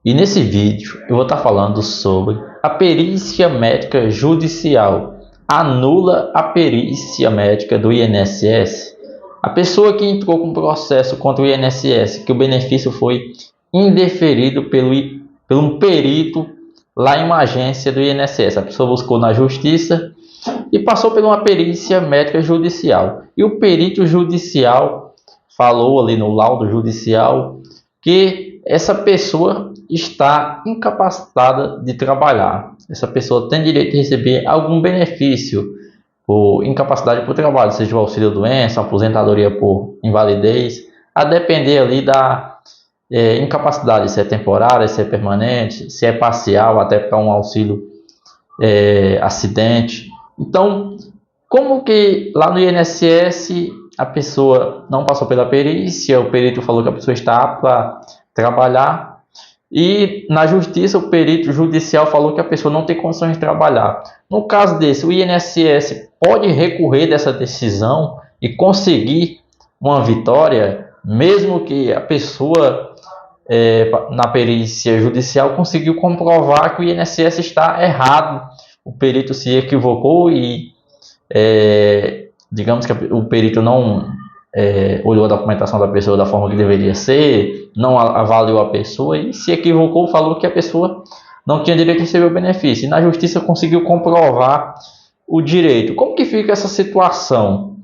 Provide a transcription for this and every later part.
E nesse vídeo eu vou estar falando sobre a perícia médica judicial. Anula a perícia médica do INSS. A pessoa que entrou com processo contra o INSS, que o benefício foi indeferido pelo um perito lá em uma agência do INSS. A pessoa buscou na justiça e passou por uma perícia médica judicial. E o perito judicial falou ali no laudo judicial que essa pessoa está incapacitada de trabalhar. Essa pessoa tem direito de receber algum benefício por incapacidade por trabalho, seja o auxílio-doença, aposentadoria por invalidez, a depender ali da incapacidade, se é temporária, se é permanente, se é parcial, até para um auxílio acidente. Então, como que lá no INSS a pessoa não passou pela perícia, o perito falou que a pessoa está apta para trabalhar, e na justiça o perito judicial falou que a pessoa não tem condições de trabalhar. No caso desse, o INSS pode recorrer dessa decisão e conseguir uma vitória, mesmo que a pessoa na perícia judicial conseguiu comprovar que o INSS está errado, o perito se equivocou e digamos que o perito não olhou a documentação da pessoa da forma que deveria ser, não avaliou a pessoa e se equivocou, falou que a pessoa não tinha direito a receber o benefício. E na justiça conseguiu comprovar o direito. Como que fica essa situação?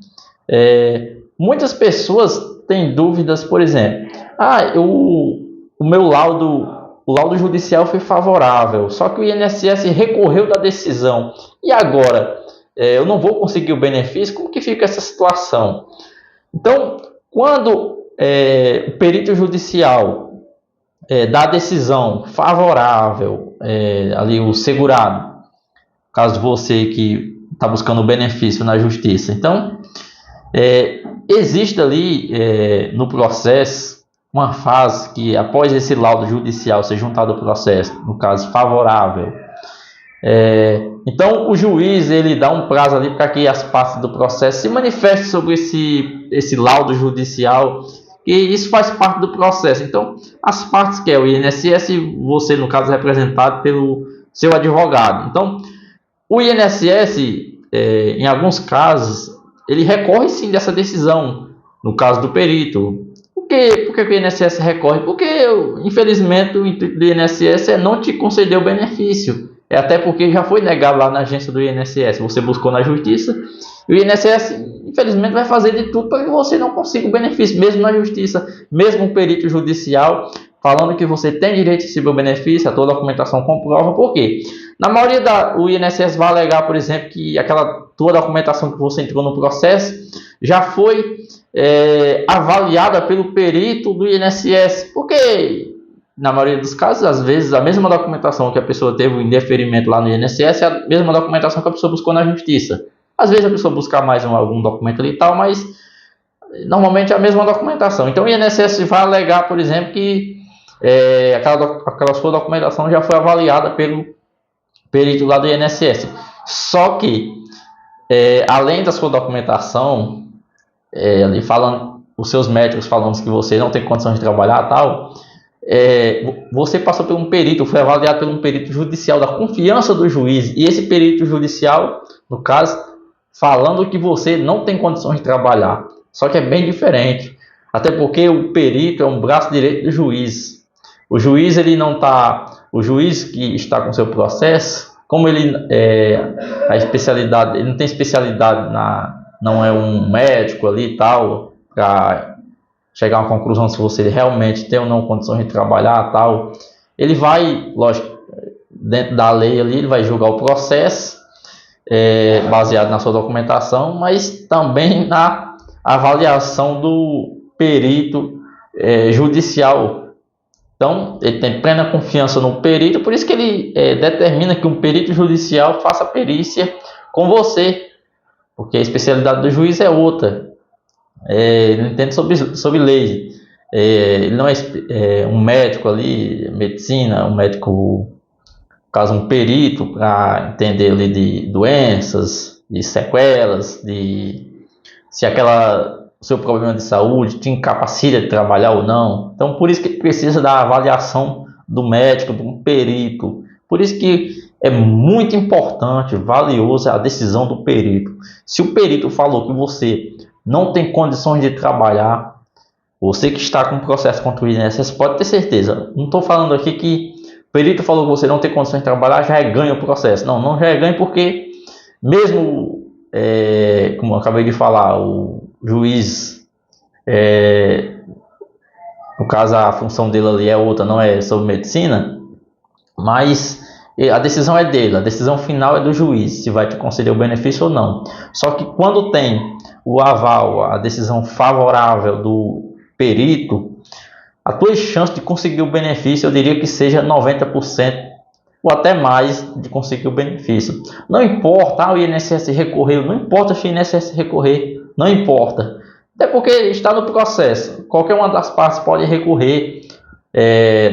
Muitas pessoas têm dúvidas, por exemplo, o laudo judicial foi favorável, só que o INSS recorreu da decisão. E agora? Eu não vou conseguir o benefício, como que fica essa situação? Então, quando o perito judicial dá a decisão favorável, ali o segurado, caso você que está buscando o benefício na justiça, então existe ali no processo uma fase que após esse laudo judicial ser juntado ao processo, no caso favorável, então o juiz ele dá um prazo ali para que as partes do processo se manifestem sobre esse laudo judicial, e isso faz parte do processo. Então as partes, que é o INSS, você no caso representado pelo seu advogado. Então o INSS em alguns casos ele recorre sim dessa decisão, no caso do perito. Por que o INSS recorre? Porque infelizmente o intuito do INSS é não te conceder o benefício. Até porque já foi negado lá na agência do INSS. Você buscou na justiça e o INSS, infelizmente, vai fazer de tudo para que você não consiga o benefício, mesmo na justiça, mesmo o perito judicial falando que você tem direito de receber o benefício, a tua documentação comprova. Por quê? Na maioria o INSS vai alegar, por exemplo, que aquela tua documentação que você entrou no processo já foi avaliada pelo perito do INSS. Porque na maioria dos casos, às vezes, a mesma documentação que a pessoa teve o indeferimento lá no INSS é a mesma documentação que a pessoa buscou na justiça. Às vezes a pessoa busca mais algum documento ali e tal, mas normalmente é a mesma documentação. Então o INSS vai alegar, por exemplo, que aquela sua documentação já foi avaliada pelo perito lá do INSS. Só que, além da sua documentação, ali falando, os seus médicos falando que você não tem condição de trabalhar e tal, você passou por um perito, foi avaliado por um perito judicial da confiança do juiz, e esse perito judicial, no caso, falando que você não tem condições de trabalhar. Só que é bem diferente, até porque o perito é um braço direito do juiz. O juiz o juiz que está com seu processo, como ele a especialidade, ele não tem especialidade não é um médico ali e tal, para chegar a uma conclusão se você realmente tem ou não condições de trabalhar tal. Ele vai, lógico, dentro da lei ali, ele vai julgar o processo baseado na sua documentação, mas também na avaliação do perito judicial. Então ele tem plena confiança no perito, por isso que ele determina que um perito judicial faça perícia com você, porque a especialidade do juiz é outra. Ele não entende sobre lei. Ele não é um médico ali, medicina, um médico, caso um perito, para entender ali de doenças, de sequelas, se o seu problema de saúde te incapacita de trabalhar ou não. Então por isso que ele precisa da avaliação do médico, de um perito. Por isso que é muito importante, valioso a decisão do perito. Se o perito falou que você não tem condições de trabalhar, você que está com o processo contra o INSS pode ter certeza. Não estou falando aqui que o perito falou que você não tem condições de trabalhar, já é ganho o processo. Não, não já é ganho porque mesmo, como eu acabei de falar, o juiz, no caso a função dele ali é outra, não é sobre medicina, mas a decisão é dele, a decisão final é do juiz, se vai te conceder o benefício ou não. Só que quando tem o aval, a decisão favorável do perito, a tua chance de conseguir o benefício, eu diria que seja 90% ou até mais de conseguir o benefício. Não importa o INSS recorrer, não importa se o INSS recorrer, não importa. Até porque está no processo, qualquer uma das partes pode recorrer,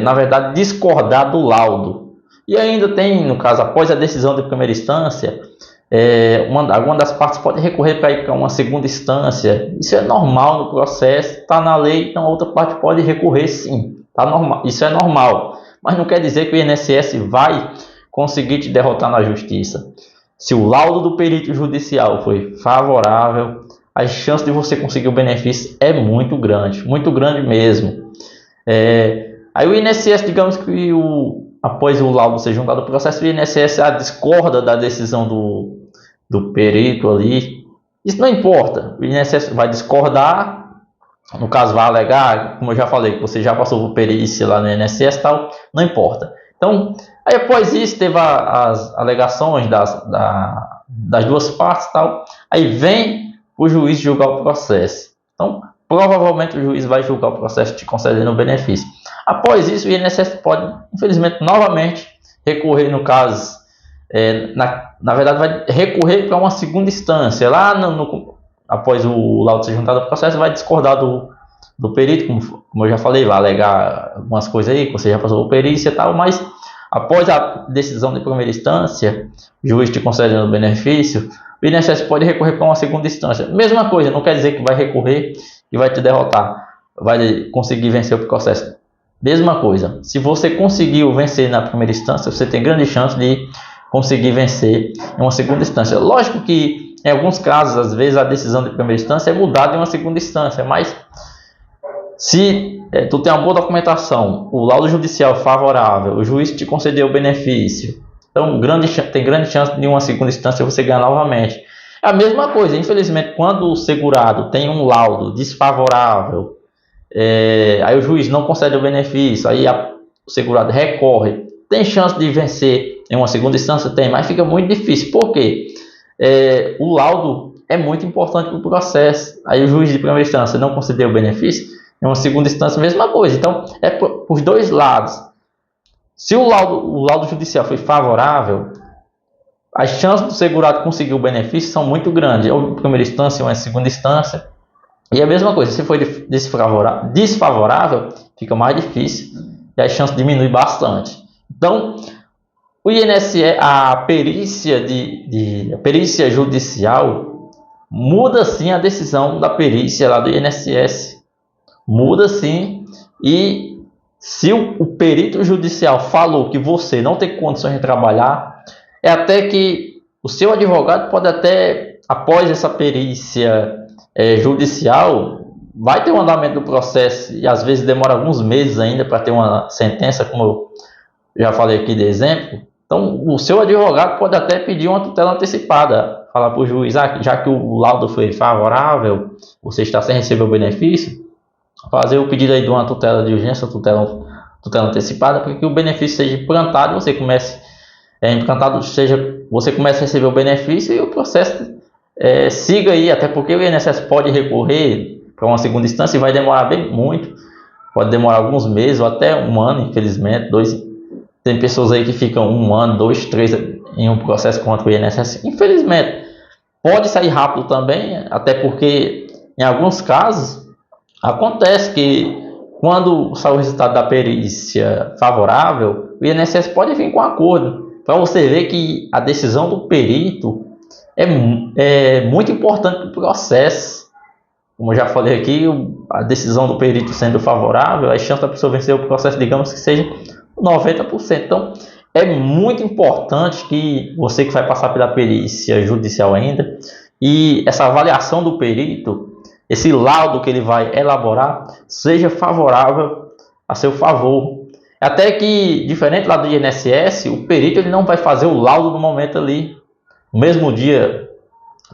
na verdade discordar do laudo. E ainda tem, no caso, após a decisão de primeira instância, alguma das partes pode recorrer para ir para uma segunda instância. Isso é normal no processo, está na lei, então a outra parte pode recorrer sim. Tá normal, isso é normal. Mas não quer dizer que o INSS vai conseguir te derrotar na justiça. Se o laudo do perito judicial foi favorável, a chance de você conseguir o benefício é muito grande mesmo. Aí o INSS, digamos que após o laudo ser juntado ao processo, o INSS discorda da decisão do perito ali. Isso não importa, o INSS vai discordar, no caso vai alegar, como eu já falei, que você já passou por perícia lá no INSS e tal, não importa. Então, aí após isso teve as alegações das duas partes e tal, aí vem o juiz julgar o processo. Então, provavelmente o juiz vai julgar o processo te concedendo o benefício. Após isso, o INSS pode, infelizmente, novamente recorrer, no caso, na verdade, vai recorrer para uma segunda instância. Lá, após o laudo ser juntado ao processo, vai discordar do perito, como eu já falei, vai alegar algumas coisas aí, que você já passou por perícia e tal, mas após a decisão de primeira instância, o juiz te concedendo o benefício, o INSS pode recorrer para uma segunda instância. Mesma coisa, não quer dizer que vai recorrer e vai te derrotar, vai conseguir vencer o processo. Mesma coisa, se você conseguiu vencer na primeira instância, você tem grande chance de conseguir vencer em uma segunda instância. Lógico que em alguns casos, às vezes, a decisão de primeira instância é mudada em uma segunda instância, mas se tu tem uma boa documentação, o laudo judicial favorável, o juiz te concedeu o benefício, então tem grande chance de uma segunda instância você ganhar novamente. É a mesma coisa, infelizmente, quando o segurado tem um laudo desfavorável, aí o juiz não concede o benefício, aí o segurado recorre, tem chance de vencer em uma segunda instância? Tem, mas fica muito difícil. Por quê? O laudo é muito importante para o processo. Aí o juiz de primeira instância não concedeu o benefício, em uma segunda instância a mesma coisa. Então é por os dois lados. Se o laudo judicial foi favorável, as chances do segurado conseguir o benefício são muito grandes, ou em primeira instância ou em segunda instância. E a mesma coisa, se for desfavorável, fica mais difícil e a chance diminui bastante. Então, o INSS, a perícia judicial muda sim a decisão da perícia lá do INSS. Muda sim, e se o perito judicial falou que você não tem condições de trabalhar, é até que o seu advogado pode até, após essa perícia judicial, vai ter um andamento do processo e às vezes demora alguns meses ainda para ter uma sentença, como eu já falei aqui de exemplo. Então o seu advogado pode até pedir uma tutela antecipada, falar para o juiz, já que o laudo foi favorável, você está sem receber o benefício, fazer o pedido aí de uma tutela de urgência, tutela antecipada, para que o benefício seja implantado, você comece você comece a receber o benefício e o processo siga aí, até porque o INSS pode recorrer para uma segunda instância e vai demorar bem muito, pode demorar alguns meses ou até um ano, infelizmente, tem pessoas aí que ficam 1 ano, 2, 3 em um processo contra o INSS, infelizmente. Pode sair rápido também, até porque em alguns casos acontece que quando sai o resultado da perícia favorável, o INSS pode vir com acordo, para você ver que a decisão do perito é muito importante para o processo. Como eu já falei aqui, a decisão do perito sendo favorável, a chance da pessoa vencer o processo, digamos que seja 90%. Então, é muito importante que você que vai passar pela perícia judicial ainda, e essa avaliação do perito, esse laudo que ele vai elaborar, seja favorável a seu favor. Até que, diferente lá do INSS, o perito ele não vai fazer o laudo no momento ali, no mesmo dia.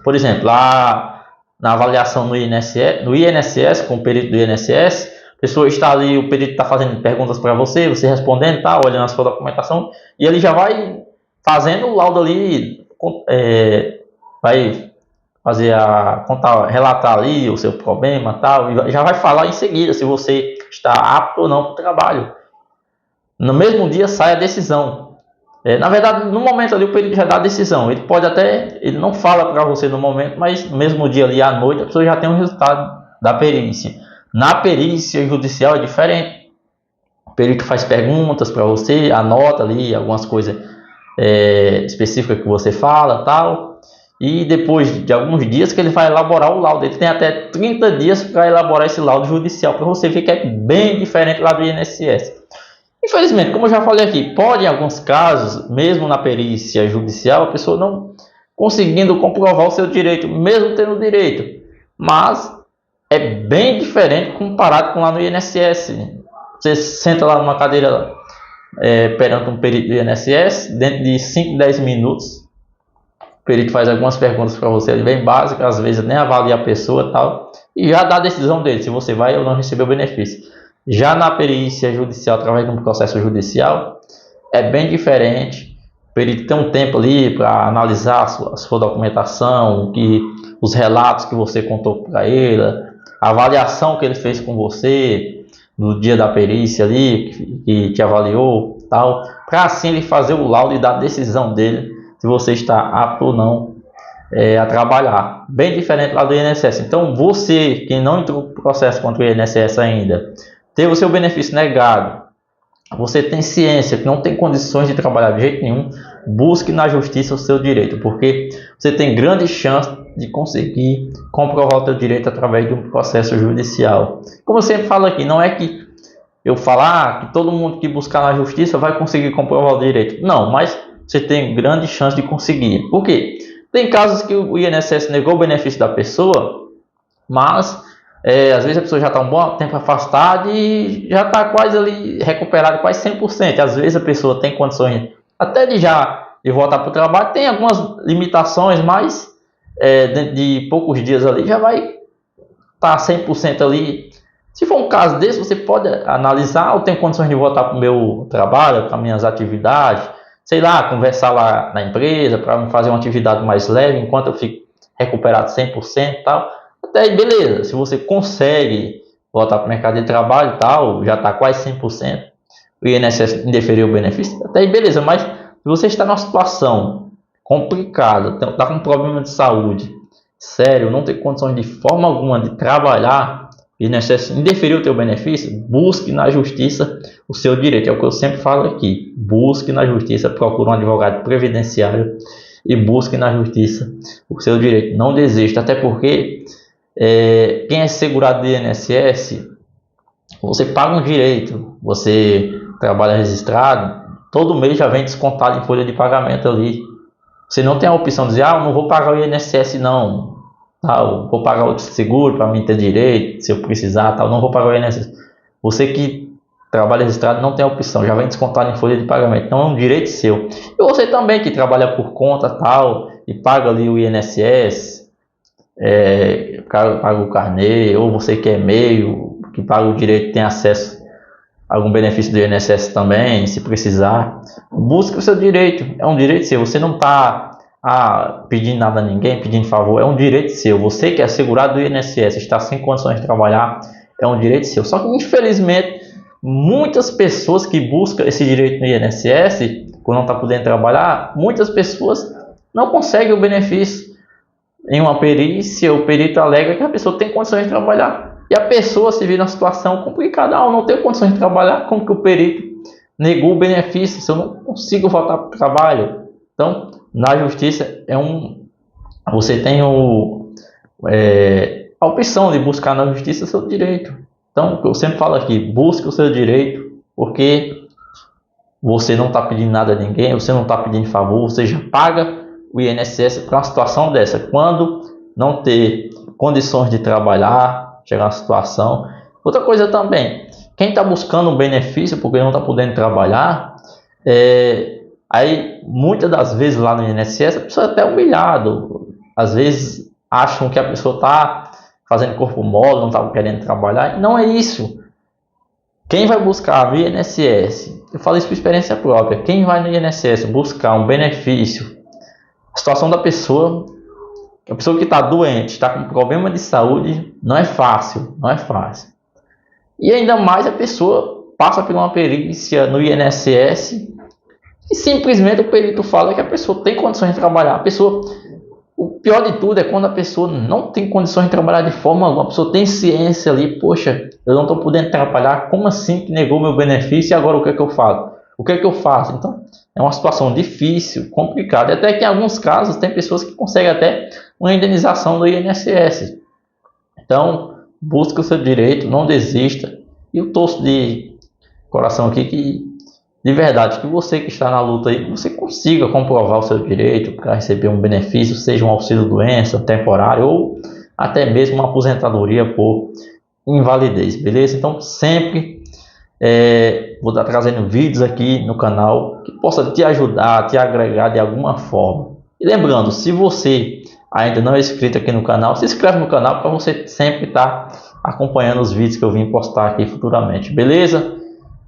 Por exemplo, lá na avaliação no INSS, com o perito do INSS, a pessoa está ali, o perito está fazendo perguntas para você, você respondendo, tá, olhando a sua documentação, e ele já vai fazendo o laudo ali, vai fazer contar, relatar ali o seu problema, tal, e já vai falar em seguida se você está apto ou não para o trabalho. No mesmo dia sai a decisão. Na verdade, no momento ali o perito já dá a decisão. Ele pode até, ele não fala para você no momento, mas no mesmo dia ali à noite a pessoa já tem o resultado da perícia. Na perícia judicial é diferente. O perito faz perguntas para você, anota ali algumas coisas específicas que você fala, tal. E depois de alguns dias que ele vai elaborar o laudo. Ele tem até 30 dias para elaborar esse laudo judicial, para você ver que é bem diferente lá do INSS. Infelizmente, como eu já falei aqui, pode em alguns casos, mesmo na perícia judicial, a pessoa não conseguindo comprovar o seu direito, mesmo tendo direito. Mas é bem diferente comparado com lá no INSS. Você senta lá numa cadeira perante um perito do INSS, dentro de 5, 10 minutos, o perito faz algumas perguntas para você, bem básicas, às vezes nem avalia a pessoa e tal, e já dá a decisão dele, se você vai ou não receber o benefício. Já na perícia judicial, através de um processo judicial, é bem diferente. O perito tem um tempo ali para analisar a sua documentação, os relatos que você contou para ele, a avaliação que ele fez com você no dia da perícia ali, que te avaliou, tal, para assim ele fazer o laudo e dar a decisão dele se você está apto ou não a trabalhar. Bem diferente lá do INSS. Então, você que não entrou no processo contra o INSS ainda, teve o seu benefício negado, você tem ciência que não tem condições de trabalhar de jeito nenhum, busque na justiça o seu direito, porque você tem grande chance de conseguir comprovar o seu direito através de um processo judicial. Como eu sempre falo aqui, não é que eu falar que todo mundo que buscar na justiça vai conseguir comprovar o direito. Não, mas você tem grande chance de conseguir. Por quê? Tem casos que o INSS negou o benefício da pessoa, mas às vezes a pessoa já está um bom tempo afastada e já está quase ali recuperada, quase 100%. Às vezes a pessoa tem condições até de voltar para o trabalho, tem algumas limitações, mas dentro de poucos dias ali já vai estar 100% ali. Se for um caso desse, você pode analisar: eu tenho condições de voltar para o meu trabalho, para minhas atividades, sei lá, conversar lá na empresa para fazer uma atividade mais leve enquanto eu fico recuperado 100% e tal. Até aí, beleza. Se você consegue voltar para o mercado de trabalho e tal, já está quase 100%, o INSS indeferiu o benefício, até aí, beleza. Mas se você está numa situação complicada, está com um problema de saúde sério, não tem condições de forma alguma de trabalhar, o INSS indeferiu o teu benefício, busque na justiça o seu direito. É o que eu sempre falo aqui: busque na justiça, procure um advogado previdenciário e busque na justiça o seu direito. Não desista, até porque quem é segurado do INSS, você paga um direito, você trabalha registrado, todo mês já vem descontado em folha de pagamento ali. Você não tem a opção de dizer: eu não vou pagar o INSS não, eu vou pagar outro seguro para mim ter direito, se eu precisar, tal, não vou pagar o INSS. Você que trabalha registrado não tem a opção, já vem descontado em folha de pagamento, então é um direito seu. E você também que trabalha por conta tal e paga ali o INSS, paga o carnê, ou você que é meio, que paga o direito, tem acesso a algum benefício do INSS também, se precisar, busque o seu direito, é um direito seu. Você não está pedindo nada a ninguém, pedindo favor, é um direito seu. Você que é segurado do INSS, está sem condições de trabalhar, é um direito seu. Só que infelizmente muitas pessoas que buscam esse direito no INSS, quando não está podendo trabalhar, muitas pessoas não conseguem o benefício. Em uma perícia, o perito alega que a pessoa tem condições de trabalhar, e a pessoa se vê numa situação complicada: eu não tenho condições de trabalhar, como que o perito negou o benefício se eu não consigo voltar para o trabalho? Então, na justiça você tem a opção de buscar na justiça o seu direito. Então, eu sempre falo aqui: busque o seu direito, porque você não está pedindo nada a ninguém, você não está pedindo favor, você já paga o INSS para uma situação dessa. Quando não ter condições de trabalhar, chegar uma situação. Outra coisa também, quem está buscando um benefício porque não está podendo trabalhar, aí muitas das vezes lá no INSS a pessoa é até humilhado. Às vezes acham que a pessoa está fazendo corpo mole, não está querendo trabalhar. Não é isso. Quem vai buscar no INSS, eu falo isso por experiência própria, quem vai no INSS buscar um benefício, a situação da pessoa, a pessoa que está doente, está com problema de saúde, não é fácil, não é fácil. E ainda mais a pessoa passa por uma perícia no INSS e simplesmente o perito fala que a pessoa tem condições de trabalhar. O pior de tudo é quando a pessoa não tem condições de trabalhar de forma alguma, a pessoa tem ciência ali, poxa, eu não estou podendo trabalhar, como assim que negou meu benefício e agora o que é que eu faço? O que é que eu faço? Então, é uma situação difícil, complicada, e até que em alguns casos tem pessoas que conseguem até uma indenização do INSS. Então, busque o seu direito, não desista, e eu torço de coração aqui que de verdade, que você que está na luta aí, você consiga comprovar o seu direito para receber um benefício, seja um auxílio-doença temporário ou até mesmo uma aposentadoria por invalidez, beleza? Então sempre vou estar trazendo vídeos aqui no canal que possa te ajudar, te agregar de alguma forma. E lembrando, se você ainda não é inscrito aqui no canal, se inscreve no canal para você sempre estar acompanhando os vídeos que eu vim postar aqui futuramente, beleza?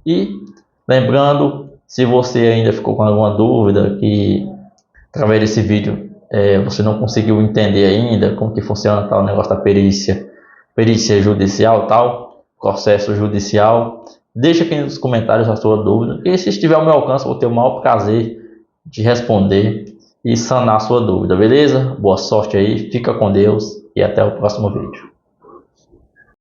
E lembrando, se você ainda ficou com alguma dúvida, que através desse vídeo você não conseguiu entender ainda como que funciona tal negócio da perícia judicial, tal, processo judicial, deixa aqui nos comentários a sua dúvida, e se estiver ao meu alcance, eu vou ter o maior prazer de responder e sanar a sua dúvida, beleza? Boa sorte aí, fica com Deus e até o próximo vídeo.